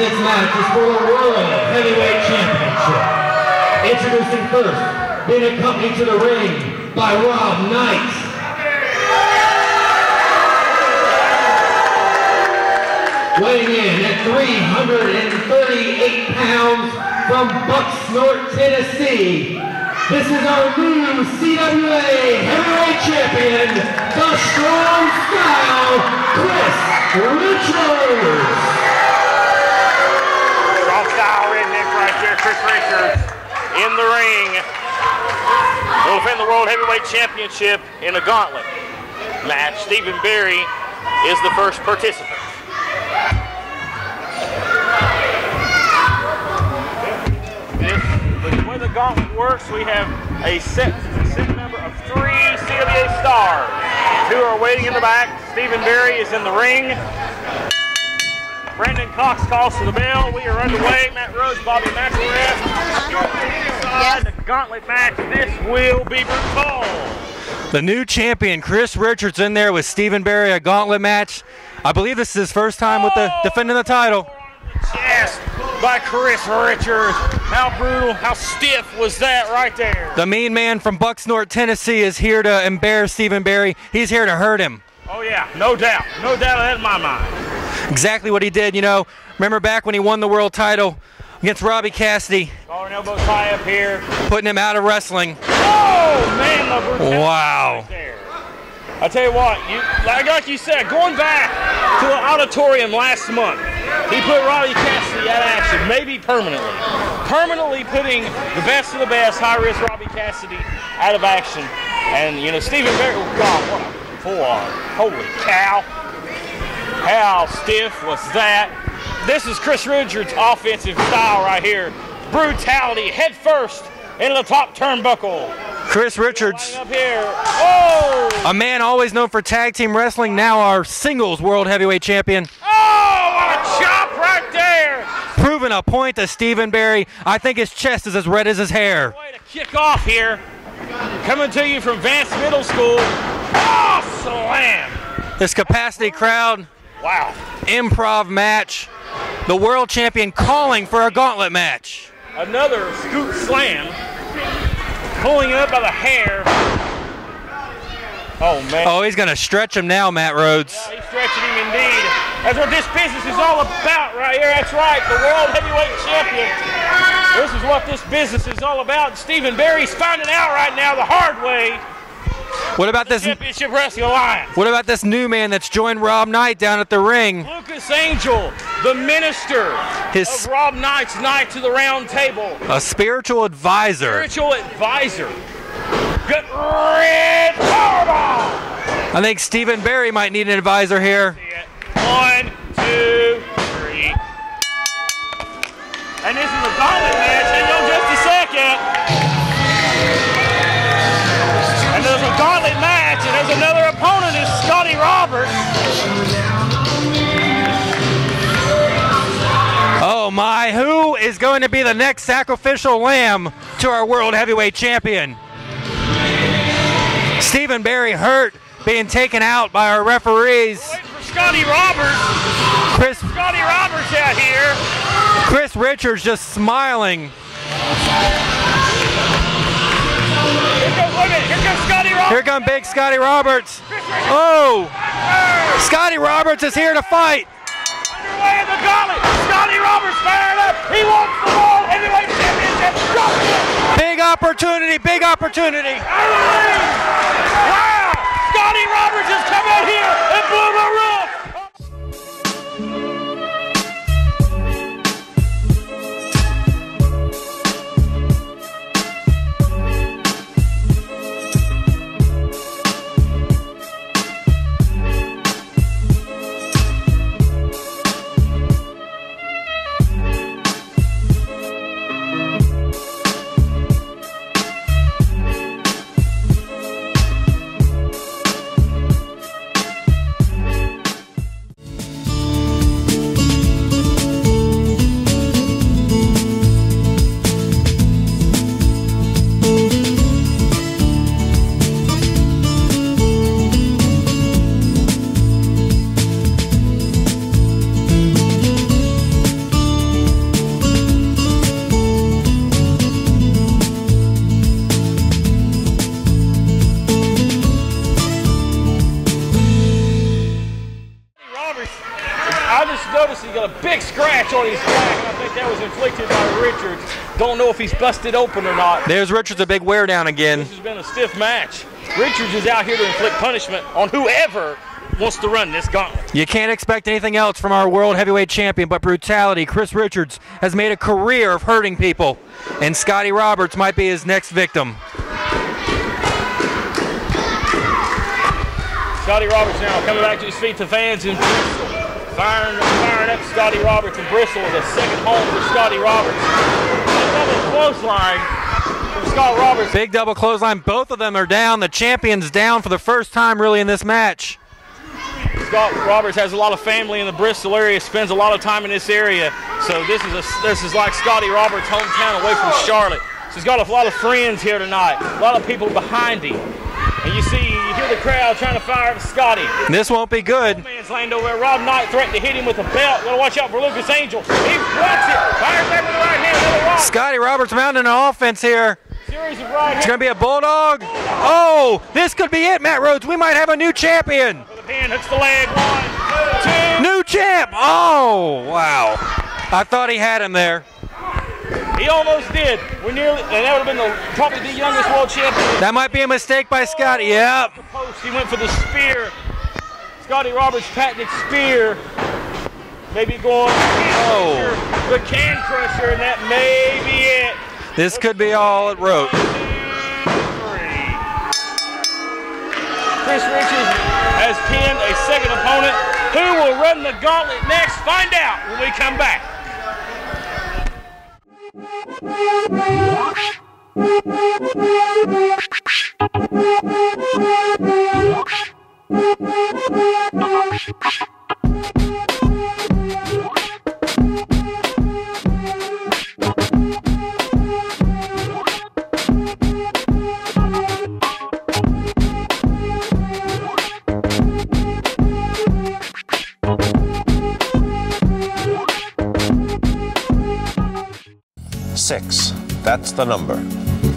this match is for the World Heavyweight Championship. Introducing first, being accompanied to the ring by Rob Knight. Weighing in at 338 pounds from Bucksnort, Tennessee, this is our new CWA Heavyweight Champion, the Strong Style, Chris Richards. Strong Style redneck right there, Chris Richards in the ring. Will defend the World Heavyweight Championship in a gauntlet match. Stephen Berry is the first participant. The way the gauntlet works, we have a set number of 3 CWA stars. 2 are waiting in the back. Stephen Berry is in the ring. Brandon Cox calls for the bell. We are underway. Matt Rhodes, Bobby McElrath. The gauntlet match. This will be brutal. The new champion, Chris Richards, in there with Stephen Berry, a gauntlet match. I believe this is his first time with defending the title. Chest by Chris Richards. How brutal, how stiff was that right there? The mean man from Bucksnort, Tennessee is here to embarrass Stephen Berry. He's here to hurt him. Oh yeah, no doubt. No doubt of that in my mind. Exactly what he did, you know. Remember back when he won the world title against Robbie Cassidy? Collar and elbow tie up here. Putting him out of wrestling. Oh man, the brutality wow. right there. I tell you what, like you said, going back to the auditorium last month, he put Robbie Cassidy out of action, maybe permanently. Permanently putting the best of the best, high-risk Robbie Cassidy out of action. And, you know, Stephen Berry, oh God, what a forearm. Holy cow. How stiff was that? This is Chris Richards' offensive style right here. Brutality, head first into the top turnbuckle. Chris Richards, up here. Oh! A man always known for tag team wrestling, now our singles world heavyweight champion. Oh, what a chop right there! Proving a point to Stephen Berry. I think his chest is as red as his hair. Way to kick off here. Coming to you from Vance Middle School. Oh, slam! This capacity crowd. Wow. Improv match. The world champion calling for a gauntlet match. Another scoop slam. Pulling him up by the hair. Oh, man. Oh, he's going to stretch him now, Matt Rhodes. Yeah, he's stretching him indeed. That's what this business is all about right here. That's right, the World Heavyweight Champion. This is what this business is all about. Stephen Berry's finding out right now the hard way. What about this Championship Wrestling Alliance? What about this new man that's joined Rob Knight down at the ring? Lucas Angel, the minister of Rob Knight's Night to the Round Table. A spiritual advisor. Spiritual advisor. Good red powerbomb. I think Stephen Berry might need an advisor here. 1, 2, 3. And this is a gauntlet match. Hang on just a second. And there's a gauntlet match, and there's another opponent, is Scotty Roberts. Oh my, who is going to be the next sacrificial lamb to our world heavyweight champion? Stephen Berry hurt, being taken out by our referees. We're waiting for Scotty Roberts. Scotty Roberts out here. Chris Richards just smiling. Here comes Scotty Roberts. Here comes big Scotty Roberts. Oh! Scotty Roberts is here to fight. Underway in the gauntlet. Scotty Roberts fired up. He wants the World Heavyweight Championship. Big opportunity, big opportunity. Wow! Scotty Roberts has come out here and blew the roof. scratch on his back, and I think that was inflicted by Richards. Don't know if he's busted open or not. There's Richards, a big wear down again. This has been a stiff match. Richards is out here to inflict punishment on whoever wants to run this gauntlet. You can't expect anything else from our world heavyweight champion but brutality. Chris Richards has made a career of hurting people, and Scotty Roberts might be his next victim. Scotty Roberts now coming back to his feet. The fans in Bristol firing up Scotty Roberts, and Bristol is a second home for Scotty Roberts. Double clothesline from Scott Roberts. Big double clothesline. Both of them are down. The champion's down for the first time really in this match. Scott Roberts has a lot of family in the Bristol area, spends a lot of time in this area, so this is like Scotty Roberts' hometown away from Charlotte. So he's got a lot of friends here tonight, a lot of people behind him. And you hear the crowd trying to fire at Scotty. This won't be good. Man's laying over there. Rob Knight threatened to hit him with a belt. Gotta watch out for Lucas Angel. He blocks it. Fires back with the right hand. Another rock. Scotty Roberts mounting an offense here. Series of right hands. It's going to be a bulldog. Oh, this could be it, Matt Rhodes. We might have a new champion. The pin hooks the leg. 1, 2. New champ. Oh, wow. I thought he had him there. He almost did. We nearly, and that would have been probably the youngest world champion. That might be a mistake by Scotty. Yep. The post. He went for the spear. Scotty Roberts' patented spear. Maybe going the can crusher, and that may be it. This could be all it wrote. 1, 2, 3. Chris Richards has pinned a second opponent. Who will run the gauntlet next? Find out when we come back. Six. That's the number.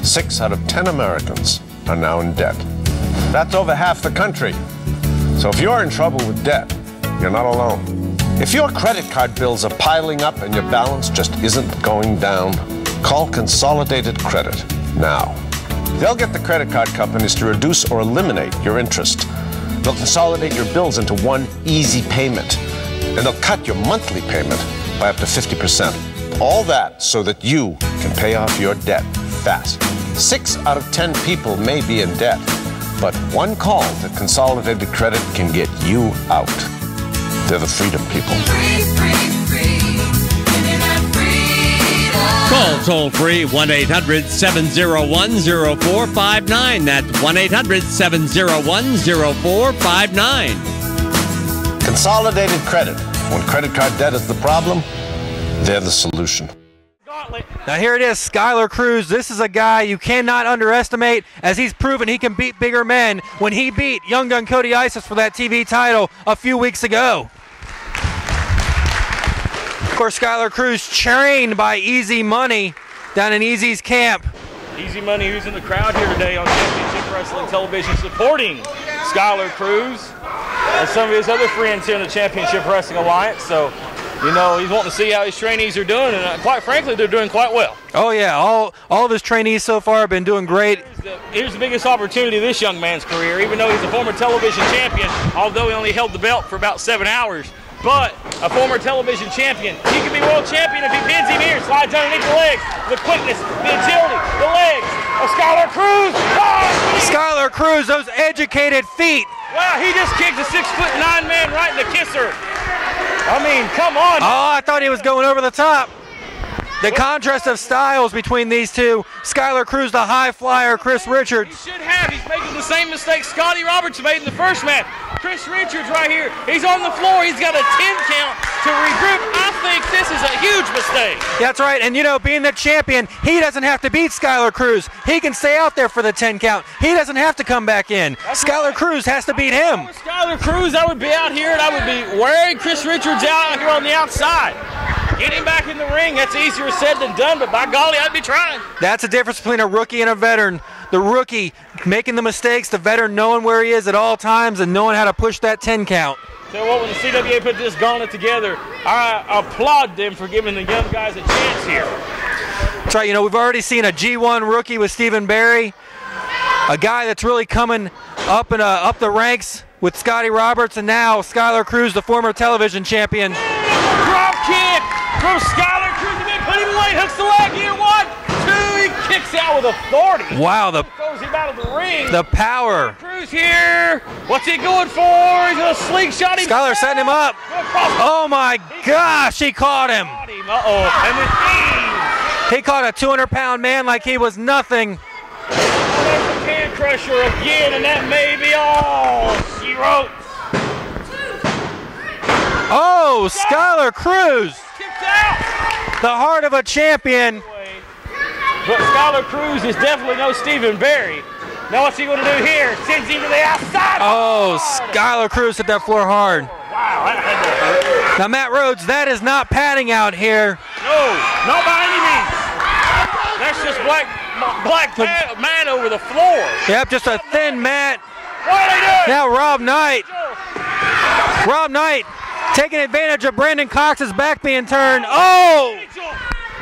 6 out of 10 Americans are now in debt. That's over half the country. So if you're in trouble with debt, you're not alone. If your credit card bills are piling up and your balance just isn't going down, call Consolidated Credit now. They'll get the credit card companies to reduce or eliminate your interest. They'll consolidate your bills into one easy payment, and they'll cut your monthly payment by up to 50%. All that so that you can pay off your debt fast. 6 out of 10 people may be in debt, but one call to Consolidated Credit can get you out. They're the freedom people. Free, free, free. Giving that freedom. Call toll-free 1-800-701-0459. That's 1-800-701-0459. Consolidated Credit. When credit card debt is the problem, they're the solution. Now here it is, Skylar Cruz. This is a guy you cannot underestimate, as he's proven he can beat bigger men when he beat Young Gun Cody Isis for that TV title a few weeks ago. Of course, Skylar Cruz trained by Easy Money down in Easy's camp. Easy Money, who's in the crowd here today on Championship Wrestling Television, supporting Skylar Cruz and some of his other friends here in the Championship Wrestling Alliance. So, you know, he's wanting to see how his trainees are doing, and quite frankly, they're doing quite well. Oh yeah, all of his trainees so far have been doing great. Here's the biggest opportunity of this young man's career, even though he's a former television champion, although he only held the belt for about 7 hours. But a former television champion, he can be world champion if he pins him here, slides underneath the legs, the quickness, the agility, the legs of Skylar Cruz. Oh, Skylar Cruz, those educated feet. Wow, he just kicked a 6'9" man right in the kisser. I mean, come on. Oh, I thought he was going over the top. The contrast of styles between these two. Skylar Cruz, the high flyer, Chris Richards. He should have. He's making the same mistake Scotty Roberts made in the first match. Chris Richards right here. He's on the floor. He's got a 10 count to regroup. I think this is a huge mistake. That's right. And, you know, being the champion, he doesn't have to beat Skylar Cruz. He can stay out there for the 10 count. He doesn't have to come back in. Skylar Cruz has to beat him. If I were Skylar Cruz, I would be out here and I would be wearing Chris Richards out here on the outside. Get him back in the ring. That's easier said than done, but by golly, I'd be trying. That's the difference between a rookie and a veteran. The rookie making the mistakes, the veteran knowing where he is at all times and knowing how to push that 10 count. Tell you what, when the CWA put this gauntlet together, I applaud them for giving the young guys a chance here. That's right. You know, we've already seen a G1 rookie with Stephen Barry, a guy that's really coming up and up the ranks with Scotty Roberts, and now Skylar Cruz, the former television champion. Drop kick from Skylar Cruz. He may put him away. Hooks the leg here. 1, 2. He kicks out with authority. Wow, Throws him out of the ring. the power. Cruz here. What's he going for? He's going to slingshot him. Skylar setting him up. Oh my gosh, he caught him. Uh-oh. And with ease. He caught a 200-pound man like he was nothing. There's the can crusher again, and that may be all she wrote. Oh, Skylar Cruz, Kicked out. the heart of a champion. But Skylar Cruz is definitely no Stephen Barry. Now what's he going to do here? Sends him to the outside. Oh, Skylar Cruz hit that floor hard. Wow, that had to hurt. Now, Matt Rhodes, that is not padding out here. No, not by any means. That's just black mat over the floor. Yep, just a thin mat. What are they doing? Now Rob Knight taking advantage of Brandon Cox's back being turned. Oh, Angel,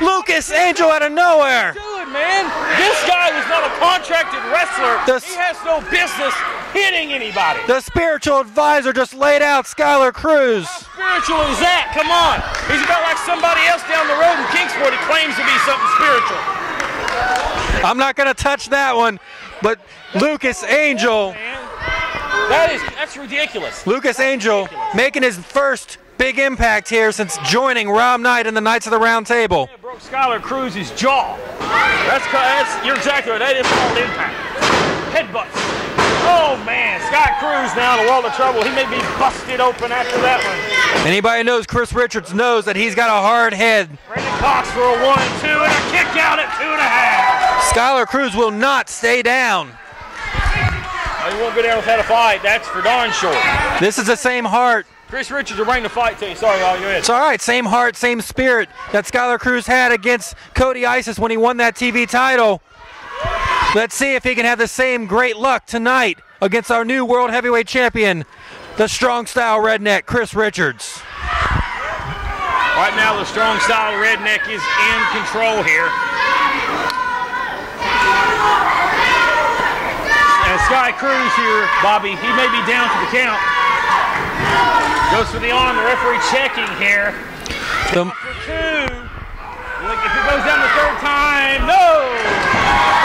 Lucas Angel out of nowhere. what are you doing, man? This guy is not a contracted wrestler. He has no business hitting anybody. The spiritual advisor just laid out Skylar Cruz. Spiritual is that? Come on. He's about like somebody else down the road in Kingsport. He claims to be something spiritual. I'm not going to touch that one, but Lucas Angel. That's ridiculous. Lucas Angel making his first big impact here since joining Rob Knight in the Knights of the Round Table. Yeah, broke Skylar Cruz's jaw. You're exactly right. That is called impact. Headbutts. Oh man, Scott Cruz now in a world of trouble. He may be busted open after that one. Anybody who knows Chris Richards knows that he's got a hard head. Brandon Cox for a 1, 2, and a kick out at 2.5. Skylar Cruz will not stay down. He won't go down without a fight. That's for darn sure. This is the same heart. Chris Richards will bring the fight to you. Sorry, y'all. Go ahead. It's all right. Same heart, same spirit that Skylar Cruz had against Cody Isis when he won that TV title. Let's see if he can have the same great luck tonight against our new World Heavyweight Champion, the Strong Style Redneck, Chris Richards. Right now, the Strong Style Redneck is in control here. And Sky Cruz here, Bobby, he may be down for the count. Goes for the arm, the referee checking here. For 2. Look, if it goes down the third time, no!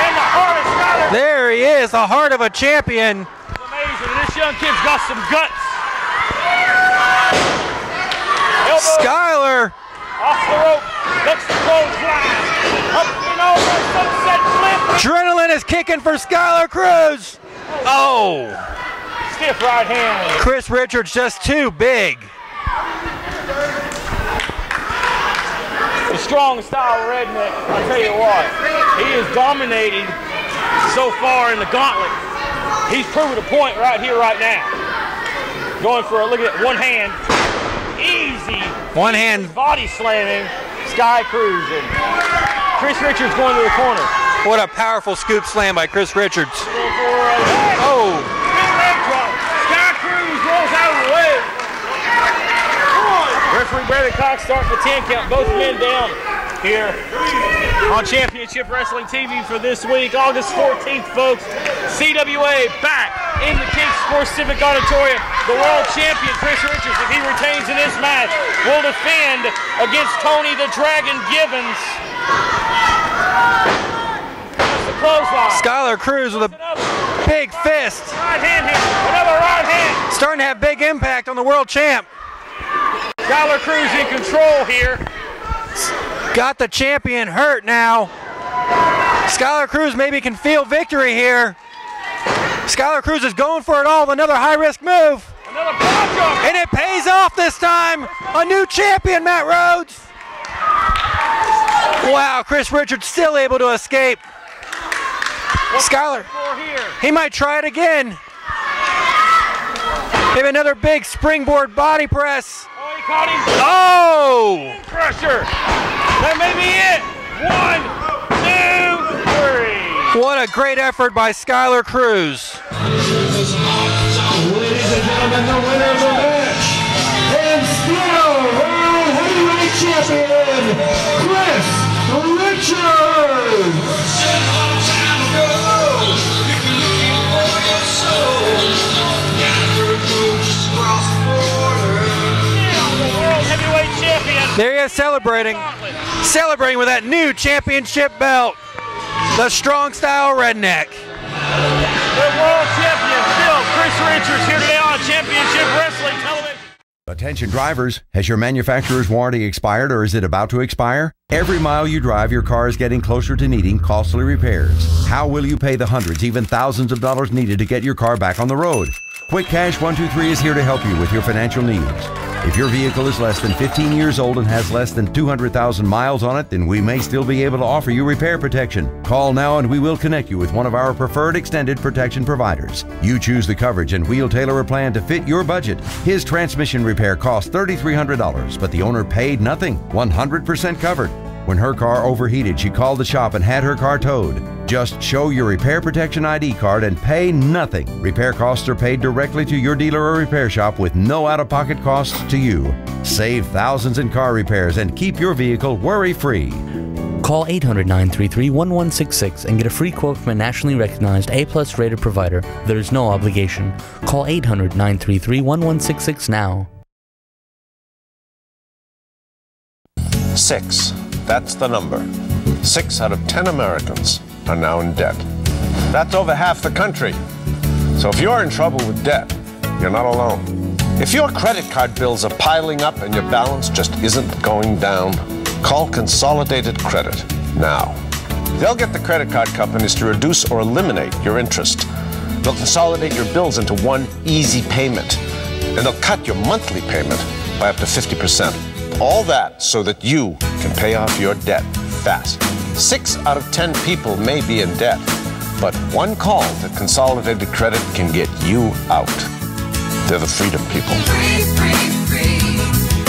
And the heart of Skylar. There he is, the heart of a champion. It's amazing. This young kid's got some guts. Elbow Skylar. off the rope. Looks the clothesline. Up and over. Sunset flip. Adrenaline is kicking for Skylar Cruz. Oh, Stiff right hand. Chris Richards just too big. The Strong Style Redneck, I'll tell you what, he is dominating so far in the gauntlet. He's proving a point right here, right now. Going for a look at one hand. Easy. One hand. Body slamming Sky Cruz. And Chris Richards going to the corner. What a powerful scoop slam by Chris Richards. Going for a leg. Oh, Big leg drop. Sky Cruz rolls out of the way. Referee Brandon Cox starting the 10 count. Both men down here on Championship Wrestling TV for this week, August 14th, folks. CWA back in the Kingsport Civic Auditorium. The world champion, Chris Richards, if he retains in this match, will defend against Tony the Dragon Givens. That's the clothesline. Skylar Cruz with a big fist. Right hand here. Another right hand. Starting to have big impact on the world champ. Skylar Cruz in control here. Got the champion hurt now. Skylar Cruz maybe can feel victory here. Skylar Cruz is going for it all with another high-risk move. Another block jump. And it pays off this time. A new champion, Matt Rhodes. Wow, Chris Richards still able to escape. Skylar, he might try it again. Maybe another big springboard body press. Oh, he caught him. Oh! Crusher. That may be it. 1, 2, 3. What a great effort by Skylar Cruz. Ladies and gentlemen, the winner of the match champion, Chris Richards. There he is celebrating with that new championship belt. The Strong Style Redneck. The world champion, still Chris Richards, here today on Championship Wrestling Television. Attention drivers, has your manufacturer's warranty expired or is it about to expire? Every mile you drive, your car is getting closer to needing costly repairs. How will you pay the hundreds, even thousands of dollars needed to get your car back on the road? Quick Cash 123 is here to help you with your financial needs. If your vehicle is less than 15 years old and has less than 200,000 miles on it, then we may still be able to offer you repair protection. Call now and we will connect you with one of our preferred extended protection providers. You choose the coverage and we'll tailor a plan to fit your budget. His transmission repair cost $3,300, but the owner paid nothing, 100% covered. When her car overheated, she called the shop and had her car towed. Just show your Repair Protection ID card and pay nothing. Repair costs are paid directly to your dealer or repair shop with no out-of-pocket costs to you. Save thousands in car repairs and keep your vehicle worry-free. Call 800-933-1166 and get a free quote from a nationally recognized A+ rated provider. There is no obligation. Call 800-933-1166 now. 6. That's the number. 6 out of 10 Americans are now in debt. That's over half the country. So if you're in trouble with debt, you're not alone. If your credit card bills are piling up and your balance just isn't going down, call Consolidated Credit now. They'll get the credit card companies to reduce or eliminate your interest. They'll consolidate your bills into one easy payment, and they'll cut your monthly payment by up to 50%. All that so that you can pay off your debt fast. 6 out of 10 people may be in debt, but one call to Consolidated Credit can get you out. They're the freedom people. Free, free, free.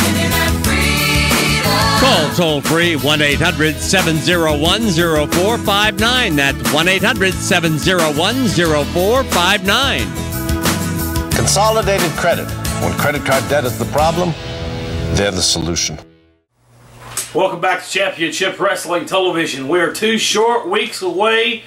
Living that freedom. Call toll free 1-800-701-0459. That's 1-800-701-0459. Consolidated Credit. When credit card debt is the problem, they're the solution. Welcome back to Championship Wrestling Television. We're 2 short weeks away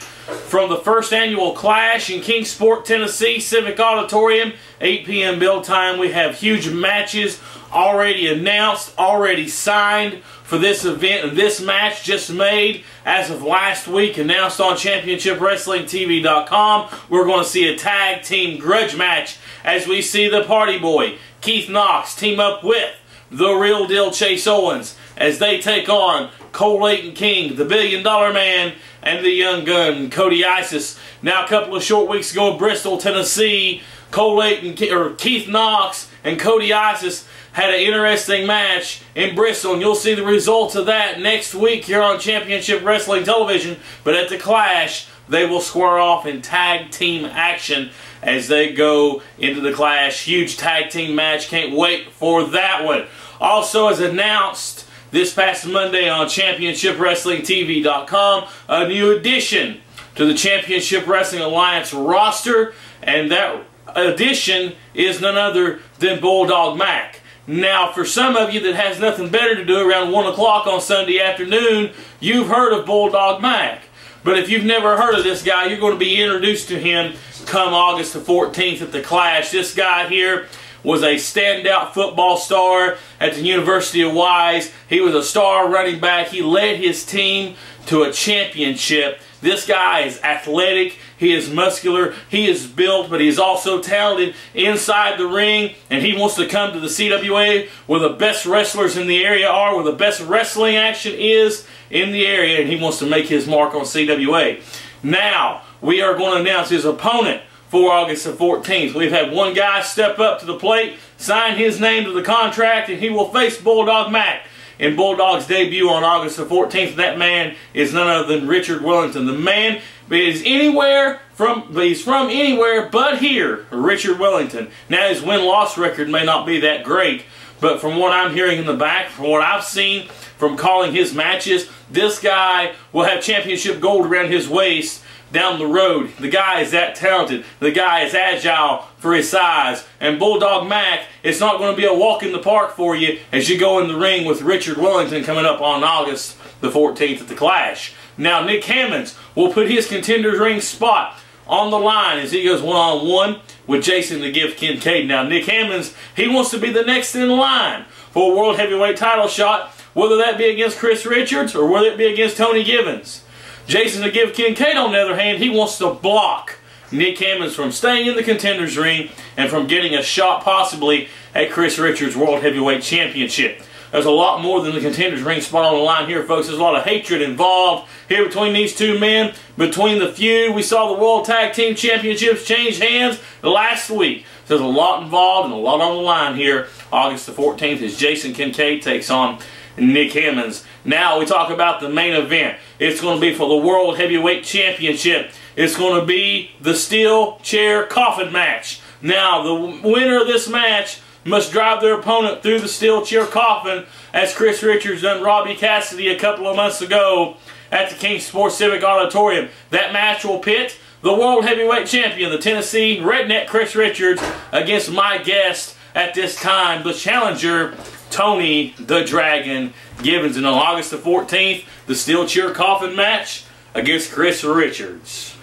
from the first annual Clash in Kingsport, Tennessee, Civic Auditorium, 8 p.m. bill time. We have huge matches already announced, already signed for this event, and this match just made as of last week, announced on ChampionshipWrestlingTV.com. We're going to see a tag team grudge match as we see the Party Boy, Keith Knox, team up with the Real Deal Chase Owens as they take on Cole Layton King, the $1 Billion Man, and the Young Gun, Cody Isis. Now, a couple of short weeks ago in Bristol, Tennessee, Keith Knox and Cody Isis had an interesting match in Bristol, and you'll see the results of that next week here on Championship Wrestling Television. But at the Clash, they will square off in tag team action as they go into the Clash. Huge tag team match. Can't wait for that one. Also, as announced this past Monday on ChampionshipWrestlingTV.com, a new addition to the Championship Wrestling Alliance roster, and that addition is none other than Bulldog Mac. Now, for some of you that has nothing better to do around 1 o'clock on Sunday afternoon, you've heard of Bulldog Mac. But if you've never heard of this guy, you're going to be introduced to him come August the 14th at the Clash. This guy here was a standout football star at the University of Wise. He was a star running back. He led his team to a championship. This guy is athletic. He is muscular. He is built, but he's also talented inside the ring. And he wants to come to the CWA where the best wrestlers in the area are, where the best wrestling action is in the area. And he wants to make his mark on CWA. Now, we are going to announce his opponent for August the 14th. We've had one guy step up to the plate, sign his name to the contract, and he will face Bulldog Mac in Bulldog's debut on August the 14th. That man is none other than Richard Wellington. The man is he's from anywhere but here, Richard Wellington. Now, his win-loss record may not be that great, but from what I'm hearing in the back, from what I've seen, from calling his matches. This guy will have championship gold around his waist down the road. The guy is that talented. The guy is agile for his size. And Bulldog Mac, it's not going to be a walk in the park for you as you go in the ring with Richard Wellington coming up on August the 14th at the Clash. Now, Nick Hammonds will put his Contenders ring spot on the line as he goes one-on-one with Jason the Gift Kincaid. Now, Nick Hammonds, he wants to be the next in line for a World Heavyweight title shot, whether that be against Chris Richards or whether it be against Tony Givens. Jason the Gift Kincaid, on the other hand, he wants to block Nick Hammonds from staying in the Contenders ring and from getting a shot possibly at Chris Richards' World Heavyweight Championship. There's a lot more than the Contenders ring spot on the line here, folks. There's a lot of hatred involved here between these two men, between the feud. We saw the World Tag Team Championships change hands last week. There's a lot involved and a lot on the line here. August the 14th as Jason Kincaid takes on Nick Hammonds. Now we talk about the main event. It's going to be for the World Heavyweight Championship. It's going to be the steel chair coffin match. Now, the winner of this match must drive their opponent through the steel chair coffin, as Chris Richards done Robbie Cassidy a couple of months ago at the King Sports Civic Auditorium. That match will pit the World Heavyweight Champion, the Tennessee Redneck Chris Richards, against my guest at this time, the challenger, Tony the Dragon Givens. And on August the 14th, the steel chair coffin match against Chris Richards.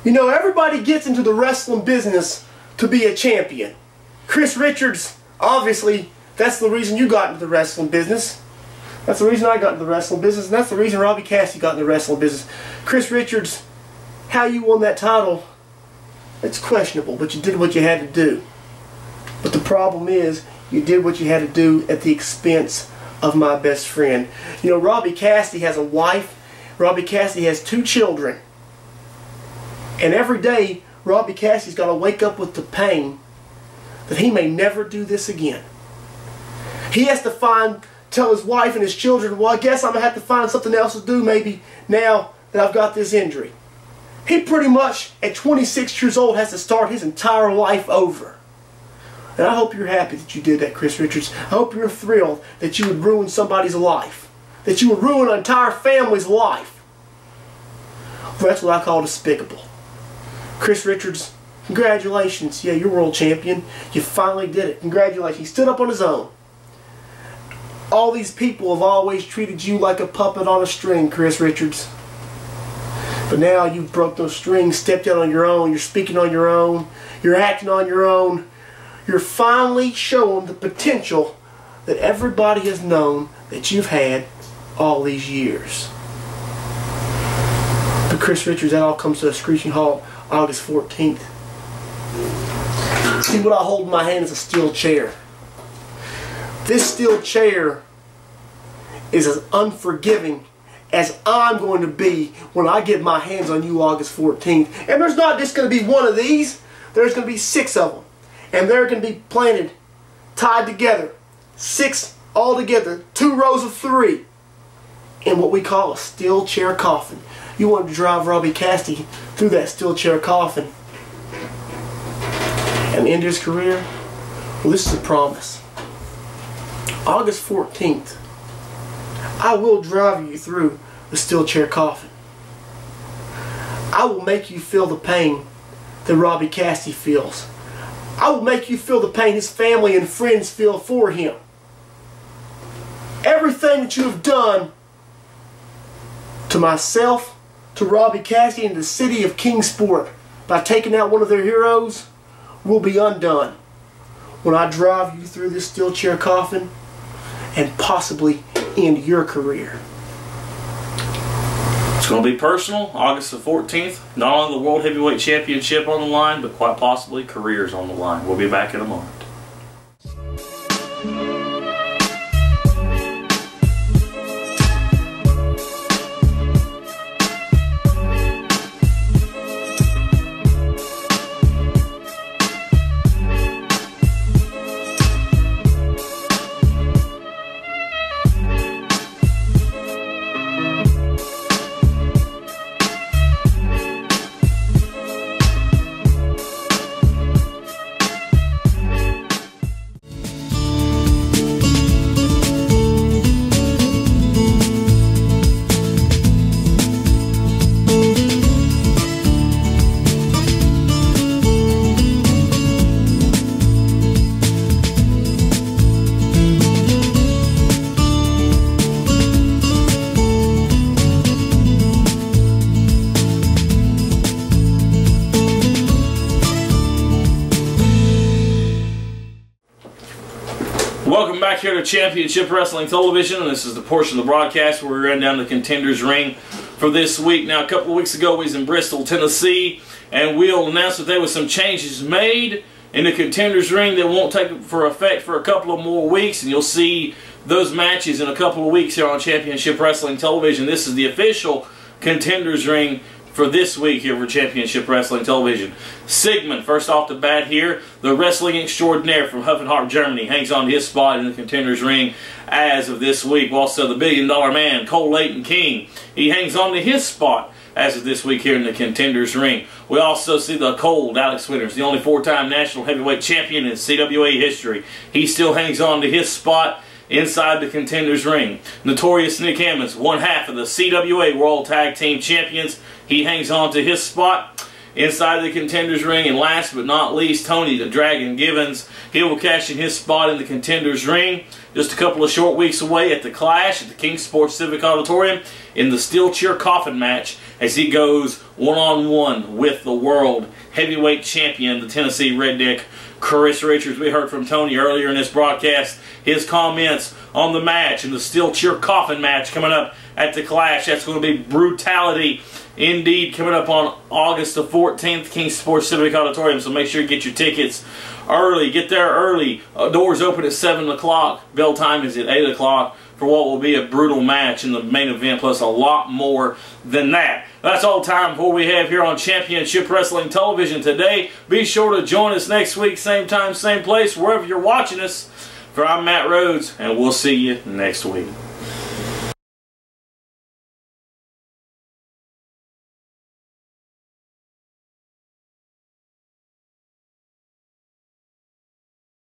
You know, everybody gets into the wrestling business to be a champion. Chris Richards, obviously, that's the reason you got into the wrestling business. That's the reason I got into the wrestling business, and that's the reason Robbie Cassidy got into the wrestling business. Chris Richards, how you won that title, it's questionable, but you did what you had to do. But the problem is, you did what you had to do at the expense of my best friend. You know, Robbie Cassidy has a wife. Robbie Cassidy has 2 children. And every day, Robbie Cassidy's got to wake up with the pain that he may never do this again. He has to tell his wife and his children, well, I guess I'm going to have to find something else to do maybe now that I've got this injury. He pretty much, at 26 years old, has to start his entire life over. And I hope you're happy that you did that, Chris Richards. I hope you're thrilled that you would ruin somebody's life. That you would ruin an entire family's life. Well, that's what I call despicable. Chris Richards, congratulations. Yeah, you're world champion. You finally did it. Congratulations. He stood up on his own. All these people have always treated you like a puppet on a string, Chris Richards. But now you've broke those strings, stepped out on your own. You're speaking on your own. You're acting on your own. You're finally showing the potential that everybody has known that you've had all these years. But Chris Richards, that all comes to a screeching halt August 14th. See, what I hold in my hand is a steel chair. This steel chair is as unforgiving as I'm going to be when I get my hands on you August 14th. And there's not just going to be one of these. There's going to be 6 of them. And they're going to be planted, tied together. 6 all together. 2 rows of 3. In what we call a steel chair coffin. You want to drive Robbie Cassidy through that steel chair coffin and end his career? Well, this is a promise. August 14th, I will drive you through the steel chair coffin. I will make you feel the pain that Robbie Cassidy feels. I will make you feel the pain his family and friends feel for him. Everything that you have done to myself, to Robbie Cassidy, and the city of Kingsport by taking out one of their heroes will be undone when I drive you through this steel chair coffin and possibly end your career. It's going to be personal, August the 14th. Not only the World Heavyweight Championship on the line, but quite possibly careers on the line. We'll be back in a moment. back here to Championship Wrestling Television, and this is the portion of the broadcast where we ran down the Contenders Ring for this week. Now, a couple of weeks ago, we was in Bristol, Tennessee, and we'll announce that there was some changes made in the Contenders Ring that won't take for effect for a couple of more weeks, and you'll see those matches in a couple of weeks here on Championship Wrestling Television. This is the official Contenders Ring for this week here for Championship Wrestling Television. Sigmund, first off the bat here, the wrestling extraordinaire from Hoffenheim, Germany, hangs on to his spot in the Contenders Ring as of this week. Also, the $1 Billion Man, Cole Leighton King, he hangs on to his spot as of this week here in the Contenders Ring. We also see the Cold Alex Winters, the only 4-time national heavyweight champion in CWA history. He still hangs on to his spot inside the Contenders Ring. Notorious Nick Hammonds, one half of the CWA World Tag Team Champions. He hangs on to his spot inside the Contenders Ring. And last but not least, Tony the Dragon Givens. He will cash in his spot in the Contenders Ring just a couple of short weeks away at the Clash at the King Sports Civic Auditorium in the Steel Chair Coffin match as he goes one-on-one with the World Heavyweight Champion, the Tennessee Redneck, Chris Richards. We heard from Tony earlier in this broadcast, his comments on the match and the Steel Chair Coffin match coming up at the Clash. That's going to be brutality indeed, coming up on August the 14th, King Sports Civic Auditorium. So make sure you get your tickets early. Get there early. Doors open at 7 o'clock. Bell time is at 8 o'clock for what will be a brutal match in the main event, plus a lot more than that. That's all the time for what we have here on Championship Wrestling Television today. Be sure to join us next week, same time, same place, wherever you're watching us. For I'm Matt Rhodes, and we'll see you next week.